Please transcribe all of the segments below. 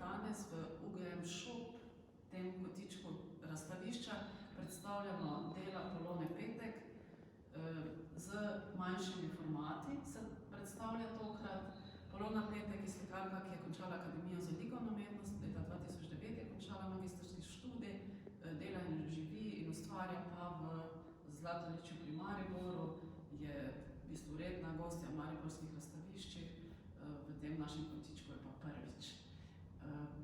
danes v UGM Shop, tem kotičku razstavišča, predstavljamo dela Polone Petek. Z manjšimi formati se predstavlja tokrat. Polona Petek je slikarka, ki je končala Akademijo za likovno umetnost, leta 2009 je končala magistrski študij, dela in živi in ustvarja pa v Zlatoričju pri Mariboru, je v bistvu redna gostja v mariborskih razstaviščih, v tem našem kotičku je pa prvič.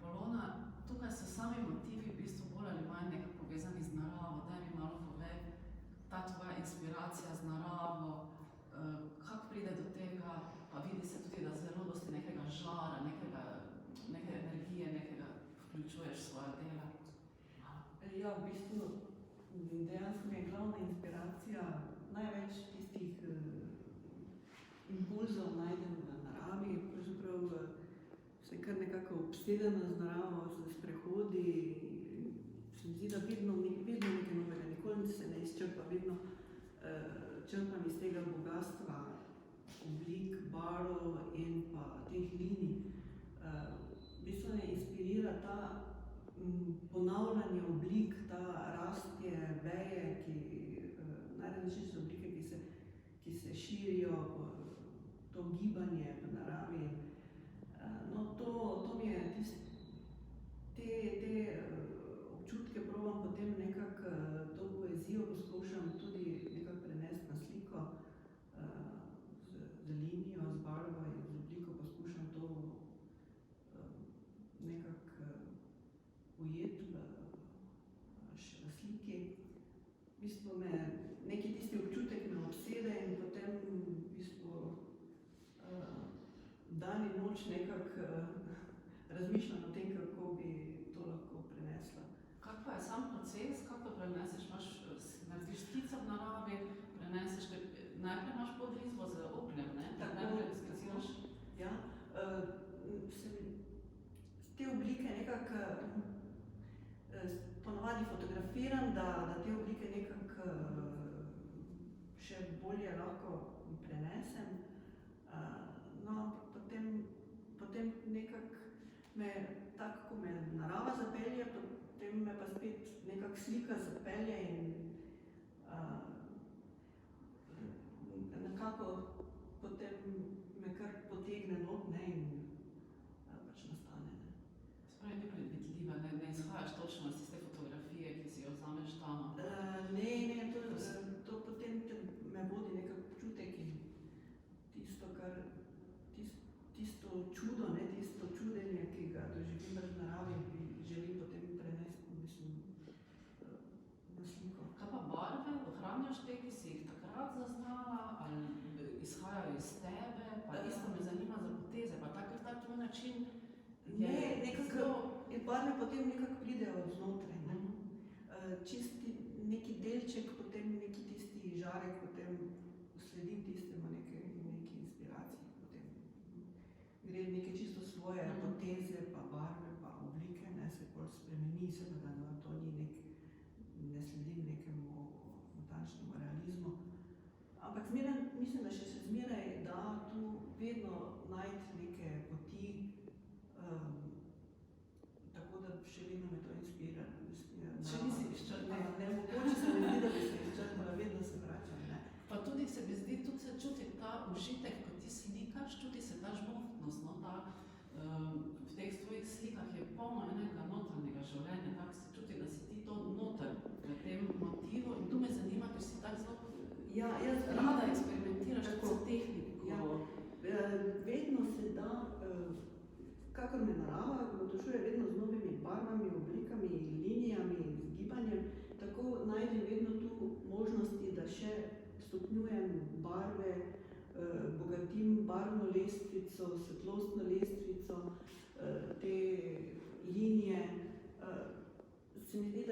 Polona, tukaj so sami motivi v bistvu bolj ali manj nekako povezani z naravo. Daj mi malo povej, ta tvoja inspiracija z naravo, kako pride do tega, pa vidi se tudi, da zelo dosti nekega žara, neke energije, nekega vključuješ v svoja dela. Ja, v bistvu dejansko mi je glavna inspiracija, največ tistih impulzov najdem v naravi, pravzaprav se kar nekako obsedena z naravo, z sprehodi, se mi zdi, da vedno nekaj novega, nikoli se ne izčrpa, vedno črpam iz tega bogatstva oblik, barv in pa teh linij. V bistvu me inspirira ta ponavljanje oblik, ta rastje veje, najrazličnejše oblike, ki se širijo, to gibanje v naravi. No, to mi je te občutke probam potem nekako, to poezijo poskušam tudi nekako prenesti na sliko, z linijo, z barvo in z obliko poskušam to nekako ujeti v sliki. V bistvu neki tisti občutek me obsede in potem v bistvu dan in noč nekako razmišljam o tem, kako bi to lahko prenesla. Kak pa je sam proces, kako to preneseš? Narediš skico v naravi, preneseš, najprej imaš podrisbo z ogljem, ne? Najprej skiciraš? Ja, te oblike nekako ponavadi fotografiram, da te oblike nekako še bolje lahko prenesem. No, potem nekako tako, ko me narava zapelje, potem me pa spet nekako slika zapelje in nekako potem me kar potegne not, ne, in pač nastane, ne. Spravi nepredvidljiva, ne izhajaš točno iz tiste fotografije, ki si jo vzameš tam? Ne, to potem me vodi nekak občutek in tisto čudo, ne, tisto čudenje, ki ga doživim v naravi, želim potem prenesti, mislim, na sliko. Kaj pa barve? Ohranjaš te, ki si jih takrat zaznala, ali izhajajo iz tebe? Pa isto me zanima za poteze, pa tak tvoj način Ne, nekako, barve potem nekako pridejo znotraj, ne. Čisti neki delček, potem neki tisti žarek, potem sledim tistemu neki inspiraciji, potem gre neke čisto svoje poteze, pa barve, pa oblike, ne, se bolj spremeni, seveda, no, to ni ne sledim nekemu natančnemu realizmu. Ampak mislim, da še se zmeraj da tu vedno najti neke poti, tako da še vedno me to inspira. Še nisi izčrpala? Ne, mogoče se mi zdi, da bi se izčrpala, vedno se vračam, ne. Pa tudi se mi zdi, tudi se čuti ta užitek, ko ti slikaš, čuti se ta žmohtnost, no, v teh svojih slikah je polno enega notranjega življenja, tako se čuti, da si ti to noter v tem motivu in tu me zanima, ker si tako zelo rada eksperimentiraš s tehniko. Vedno se da, kakor me narava navdušuje vedno z novimi barvami, oblikami, linijami, z gibanjem, tako najdem vedno tu možnosti, da še stopnjujem barve, bogatim barvno lestvico, svetlostno lestvico, te linije. Se mi zdi,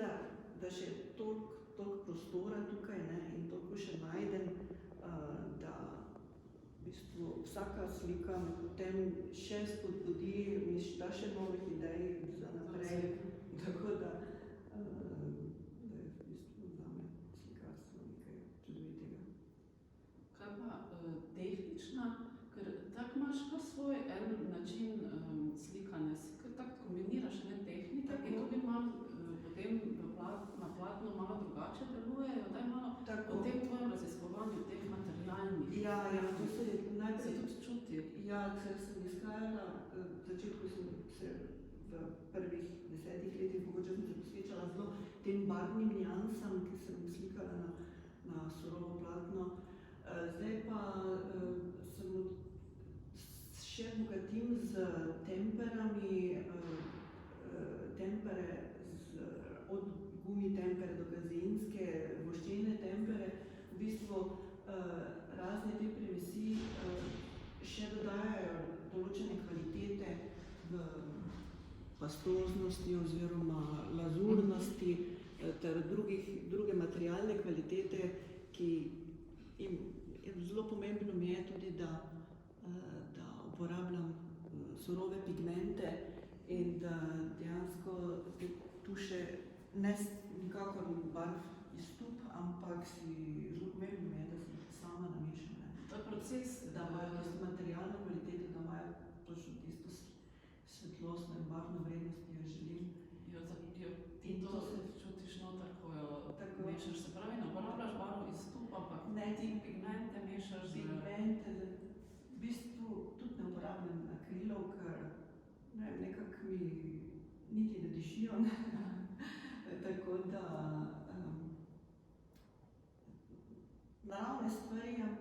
da še toliko prostora tukaj, ne, in toliko še najdem, da v bistvu vsaka slika me potem še spodbudi, mi da še novih idej za naprej, tako da je v bistvu zame slikarstvo nekaj čudovitega. Kaj pa tehnična, ker tako imaš kar svoj en način slikanja, si kar tako Ja, to se je se najprej. tudi čuti. Ja, sem izhajala, v začetku sem se v prvih 10 letih, mogoče sem se posvečala zelo tem barvnim niansam, ki sem slikala na surovo platno. Zdaj pa sem še bogatim z temperami, tempere od gumi tempere do gazeinske, voščene tempere, v bistvu razne te primesi še dodajajo določene kvalitete v pastoznosti oziroma lazurnosti ter druge materialne kvalitete, ki zelo pomembno mi je tudi, da uporabljam surove pigmente in da dejansko te tuše nikakor barv izstup, ampak zelo pomembno je, da sem sama namešam. To je proces, Da imajo tisto materialno kvaliteto, da imajo točno tisto svetlostno in barvno vrednost, ki jo želim. In to čutiš noter, ko jo mešaš. Se pravi, ne uporabljaš barv izstup, ampak ti pigmente mešaš z... Pigmente, v bistvu tudi ne uporabljam akrilov, ker nekako mi niti ne dišijo. Tako da naravne stvari, ampak